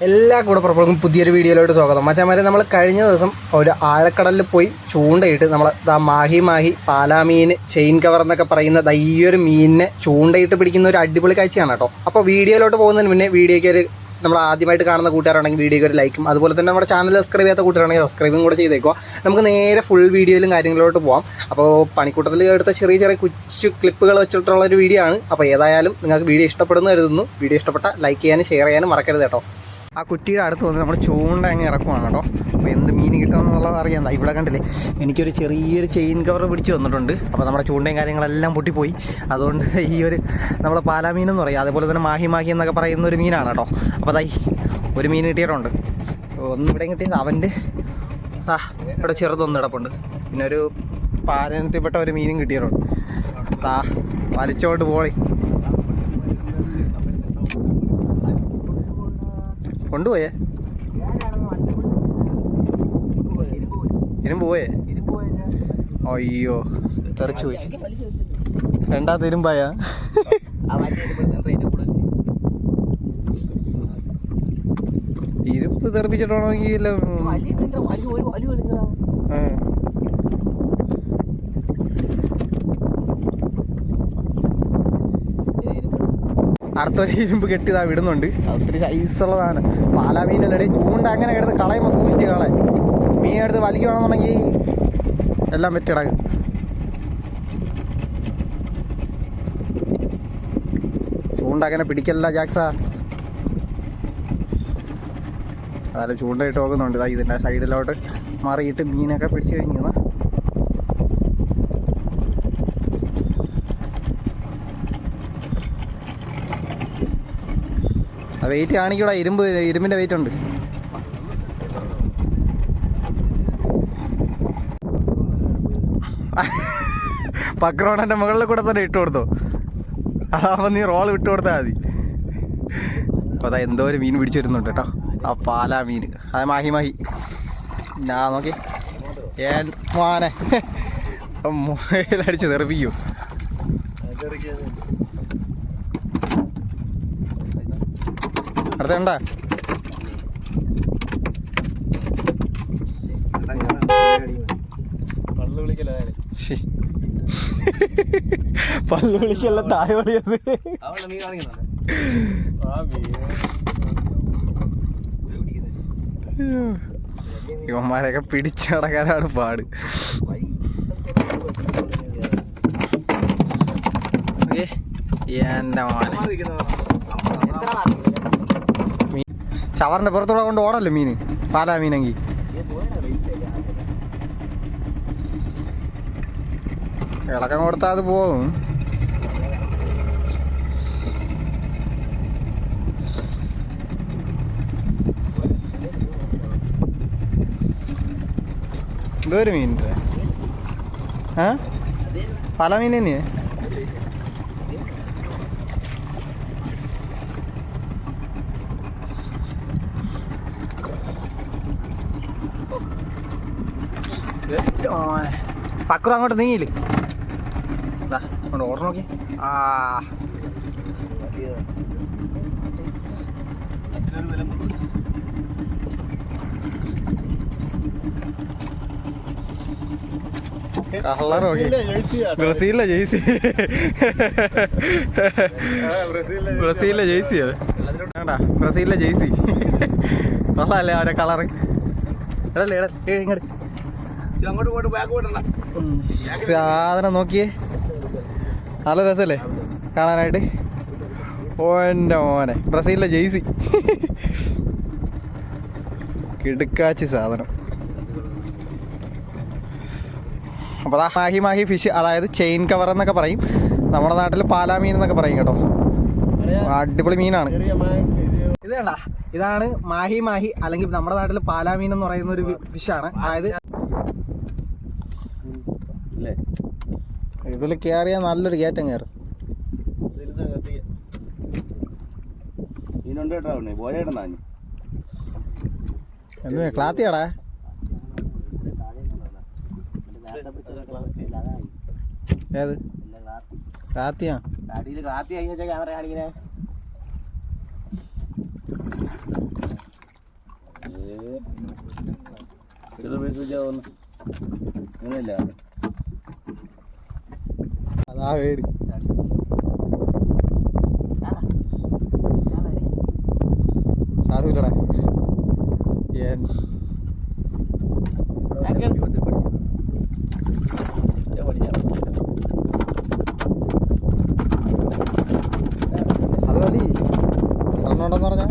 എല്ലാ കൂടപ്പുറപ്പുകൾക്കും പുതിയൊരു വീഡിയോയിലോട്ട് സ്വാഗതം. മച്ചാമാരെ, നമ്മൾ കഴിഞ്ഞ ദിവസം ഒരു ആഴക്കടലിൽ പോയി ചൂണ്ടയിട്ട് നമ്മൾ മാഹി പാലാമീൻ ചെയിൻ കവർ എന്നൊക്കെ പറയുന്ന ഈ ഒരു മീനിനെ ചൂണ്ടയിട്ട് പിടിക്കുന്ന ഒരു അടിപൊളി കാഴ്ചയാണ് കേട്ടോ. അപ്പോൾ വീഡിയോയിലോട്ട് പോകുന്നതിന് മുന്നേ വീഡിയോയ്ക്ക് ഒരു നമ്മൾ ആദ്യമായിട്ട് കാണുന്ന കൂട്ടുകാരാണെങ്കിൽ വീഡിയോയ്ക്ക് ഒരു ലൈക്കും, അതുപോലെ തന്നെ നമ്മുടെ ചാനൽ സബ്സ്ക്രൈബ് ചെയ്യാത്ത കൂട്ടുകാരാണെങ്കിൽ സബ്സ്ക്രൈബും കൂടെ ചെയ്തേക്കുക. നമുക്ക് നേരെ ഫുൾ വീഡിയോയിലും കാര്യങ്ങളിലോട്ട് പോകാം. അപ്പോൾ പണിക്കൂട്ടത്തിൽ എടുത്ത ചെറിയ ചെറിയ കുച്ചു ക്ലിപ്പുകൾ വെച്ചിട്ടുള്ള ഒരു വീഡിയോ ആണ്. അപ്പോൾ ഏതായാലും നിങ്ങൾക്ക് വീഡിയോ ഇഷ്ടപ്പെടുന്നു കരുതുന്നു. വീഡിയോ ഇഷ്ടപ്പെട്ട ലൈക്ക് ചെയ്യാനും ഷെയർ ചെയ്യാനും മറക്കരുത് കേട്ടോ. ആ കുറ്റിയുടെ അടുത്ത് വന്ന് നമ്മൾ ചൂണ്ട അങ്ങ് ഇറക്കുവാണ് കേട്ടോ. അപ്പോൾ എന്ത് മീൻ കിട്ടുമെന്നുള്ളത് അറിയാം. ഇവിടെ കണ്ടില്ലേ, എനിക്കൊരു ചെറിയൊരു ചെയിൻ കവർ പിടിച്ച് വന്നിട്ടുണ്ട്. അപ്പോൾ നമ്മുടെ ചൂണ്ടയും കാര്യങ്ങളെല്ലാം പൊട്ടിപ്പോയി. അതുകൊണ്ട് ഈ ഒരു നമ്മൾ പാലാമീൻ എന്ന് പറയും, അതേപോലെ തന്നെ മാഹി എന്നൊക്കെ പറയുന്ന ഒരു മീനാണ് കേട്ടോ. അപ്പോൾ അതായി ഒരു മീൻ കിട്ടിയിട്ടുണ്ട്. ഒന്നും ഇവിടെ കിട്ടിയത് അവൻ്റെ ഇവിടെ ചെറുതൊന്നും കിടപ്പുണ്ട്. പിന്നെ ഒരു പാലനത്തിൽപ്പെട്ട ഒരു മീനും കിട്ടിയിട്ടുണ്ട്. വലിച്ചോട്ട് പോളി കൊണ്ടുപോയേ, ഇരുമ്പ് പോയേ. അയ്യോ, തെറിച്ചു പോയി. രണ്ടാമത്തെ ഇരുമ്പായ ഇരുമ്പ് തെറിപ്പിച്ചിട്ടാണെങ്കിൽ അടുത്തൊരു ഇരുമ്പ് കെട്ടിയതാ വിടുന്നുണ്ട്. ഒത്തിരി സൈസുള്ളതാണ്. പാലാമീനല്ലേ, ചൂണ്ട അങ്ങനെ എടുത്ത് കളയുമ്പോൾ സൂക്ഷിച്ച് കളയാൻ. മീൻ എടുത്ത് വലിക്കുകയാണെന്നുണ്ടെങ്കിൽ എല്ലാം വെട്ടിടക്കും. ചൂണ്ട അങ്ങനെ പിടിക്കല്ല ജാക്സ. അതായത് ചൂണ്ടയിട്ട് നോക്കുന്നുണ്ട്. ഇതിൻ്റെ സൈഡിലോട്ട് മാറിയിട്ട് മീനൊക്കെ പിടിച്ചു കഴിഞ്ഞാൽ വെയിറ്റ് കാണിക്കൂടാ. ഇരുമ്പിൻ്റെ വെയിറ്റ് ഉണ്ട്. പക്രോണൻ്റെ മുകളിൽ കൂടെ തന്നെ ഇട്ട് കൊടുത്തോ. അതാകുമ്പോൾ നീ റോൾ വിട്ട് കൊടുത്താൽ മതി. അപ്പോൾ അതാ എന്തോ ഒരു മീൻ പിടിച്ചു വരുന്നുണ്ട് കേട്ടോ. ആ പാലാ മീൻ, അത് മാഹി. ഞാൻ നോക്കി ഏൻ മോനെ മുയിലടിച്ച് തെറിപ്പിക്കൂ. അടുത്തുണ്ടാ പല്ല് വിളിക്കല്ല, താഴെ വിളിയത്. ഇവന്മാരെയൊക്കെ പിടിച്ചടക്കാനാണ് പാട്. എൻ്റെ മോനെ, ചവറിൻ്റെ പുറത്തൂടെ കൊണ്ട് ഓടല്ലേ മീൻ, പാലാ മീനെങ്കിൽ. ഇളക്കം കൊടുത്താൽ അത് പോകും. എന്തോ ഒരു മീനിൻ്റെ പാലാ മീൻ തന്നെയേ. പക്രു അങ്ങോട്ട് നീങ്ങിയില്ലേ, കൊണ്ട് ഓർഡർ നോക്കി. കളർ നോക്കി, ബ്രസീലിലെ ജേഴ്സി. ബ്രസീലിലെ ജേഴ്സി അത് വേണ്ടാ, ബ്രസീലിലെ ജേഴ്സി കൊള്ളാല്ലേ അവരെ കളറ്. ഇടല്ലേ ഇങ്ങോട്ട് സാധനം നോക്കിയേ, നല്ല രസമല്ലേ കാണാനായിട്ട്. ഓൻ്റെ മോനെ, ബ്രസീലിലെ ജേഴ്സി, കിടുക്കാച്ചി സാധനം. അപ്പോൾ മാഹി ഫിഷ്, അതായത് ചെയിൻ കവർ എന്നൊക്കെ പറയും. നമ്മുടെ നാട്ടിൽ പാലാ മീൻ എന്നൊക്കെ പറയും കേട്ടോ. അടിപൊളി മീനാണ് ഇത്. കണ്ട, ഇതാണ് മാഹി അല്ലെങ്കിൽ നമ്മുടെ നാട്ടിൽ പാലാ മീൻ എന്ന് പറയുന്ന ഒരു ഫിഷാണ്. അതായത് ഇതിൽ കയറിയാൽ നല്ലൊരു കയറ്റം കയറും. ക്ലാത്തിയാടാ, ഏത് ക്ലാത്തിയാ? ക്യാമറ കാണിക്കണേ. അതാ വീട് ചാടൂലടാ അത് മതി എണ്ണുണ്ടെന്ന് പറഞ്ഞാൽ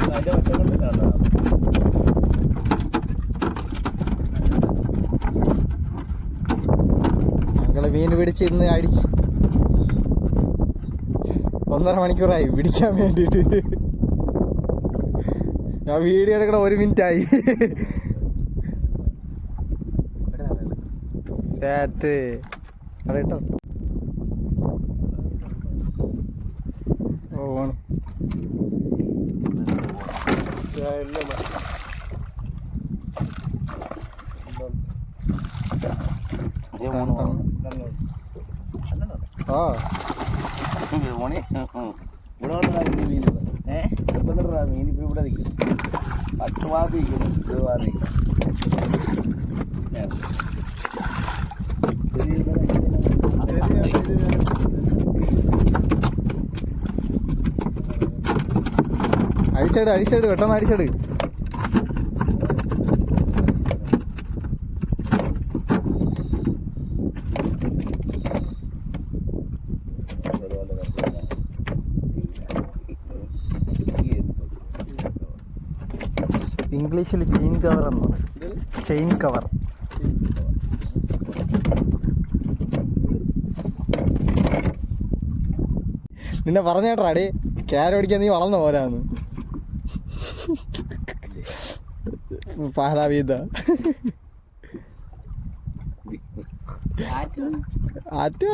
ഞങ്ങള് മീൻ പിടിച്ച് ഇന്ന് അടിച്ച് 1.5 മണിക്കൂറായി പിടിക്കാൻ വേണ്ടിയിട്ട്. ഞാൻ വീഡിയോ എടുക്കണ 1 മിനിറ്റായി. സാറ്റ് അവിടെ കേട്ടോ. ഓ ആണ് ആ മീനിപ്പോ ഇവിടെ നിൽക്കും 10 മാസം ഇരിക്കുന്നു. 20 മാസം അടിച്ചെട് അടിച്ചെട് പെട്ടെന്ന് അടിച്ചെട്. ഇംഗ്ലീഷിൽ ചെയിൻ കവർ എന്നോ ചെയിൻ കവർ. നിന്നെ പറഞ്ഞേട്ടാ അടേ ക്യാര പിടിക്കാൻ നീ വളർന്ന പോരാന്ന്. പാലാവീത ആറ്റോ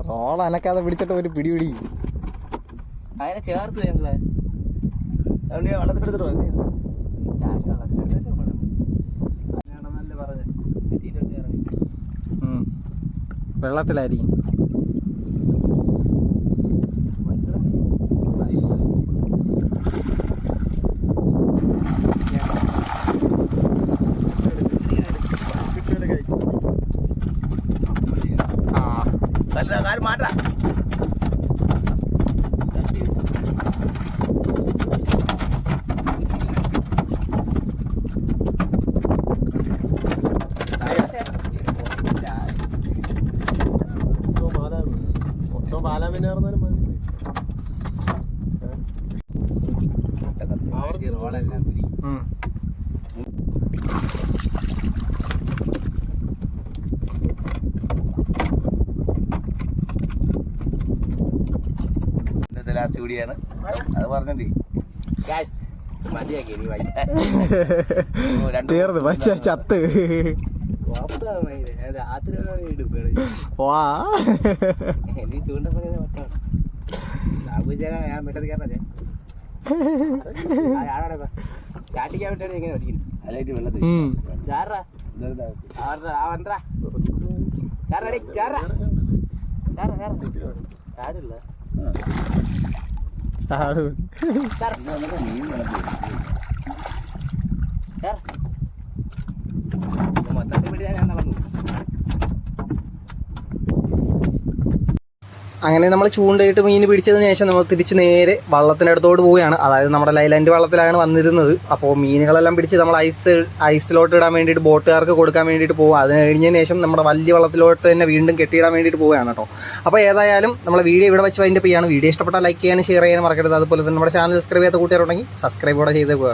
റോള അനക്കാതെ പിടിച്ചിട്ട് ഒരു പിടി പിടി അതിനെ ചേർത്ത് ഞങ്ങളെ വെള്ളത്തിലെടുത്തിട്ട് വെള്ളത്തിലായിരിക്കും. മാറ്റാ ലാസ്റ്റ് കൂടിയാണ് അത് പറഞ്ഞിട്ടേ മതിയാക്കി തീർന്നു പക്ഷെ ചത്ത് നീ ചൂണ്ടപ്പണി ഞാൻ മിട്ടത് കയറേ ചാട്ടിക്കാൻ വിട്ടാണ് ഇങ്ങനെ പഠിക്കുന്നത് അല്ലായിട്ട് വെള്ളത്തിൽ ചാറാ ചാറടി ചാറ ചാടില്ല മീൻ മൊത്തത്തിൽ പിടിച്ചാൽ ഞാൻ നടന്നു. അങ്ങനെ നമ്മൾ ചൂണ്ടയിട്ട് മീൻ പിടിച്ചതിന് ശേഷം നമ്മൾ തിരിച്ച് നേരെ വള്ളത്തിനടുത്തോട്ട് പോവുകയാണ്. അതായത് നമ്മുടെ ലൈലാൻഡ് വള്ളത്തിലാണ് വന്നിരുന്നത്. അപ്പോൾ മീനുകളെല്ലാം പിടിച്ച് നമ്മൾ ഐസിലോട്ട് ഇടാൻ വേണ്ടിയിട്ട് ബോട്ടുകാർക്ക് കൊടുക്കാൻ വേണ്ടിയിട്ട് പോകും. അത് കഴിഞ്ഞതിന് ശേഷം നമ്മുടെ വലിയ വള്ളത്തിലോട്ട് തന്നെ വീണ്ടും കെട്ടിയിടാൻ വേണ്ടിയിട്ട് പോവുകയാണ് കേട്ടോ. അപ്പോൾ ഏതായാലും നമ്മളെ വീഡിയോ ഇവിടെ വെച്ച് അതിൻ്റെ ചെയ്യാണ്. വീഡിയോ ഇഷ്ടപ്പെട്ടാൽ ലൈക്ക് ചെയ്യാനും ഷെയർ ചെയ്യാനും മറക്കരുത്. അതുപോലെ തന്നെ നമ്മുടെ ചാനൽ സബ്സ്ക്രൈബ് ചെയ്യാത്ത കൂട്ടുകാരുണ്ടെങ്കിൽ സബ്സ്ക്രൈബ് കൂടെ ചെയ്ത് പോകണം.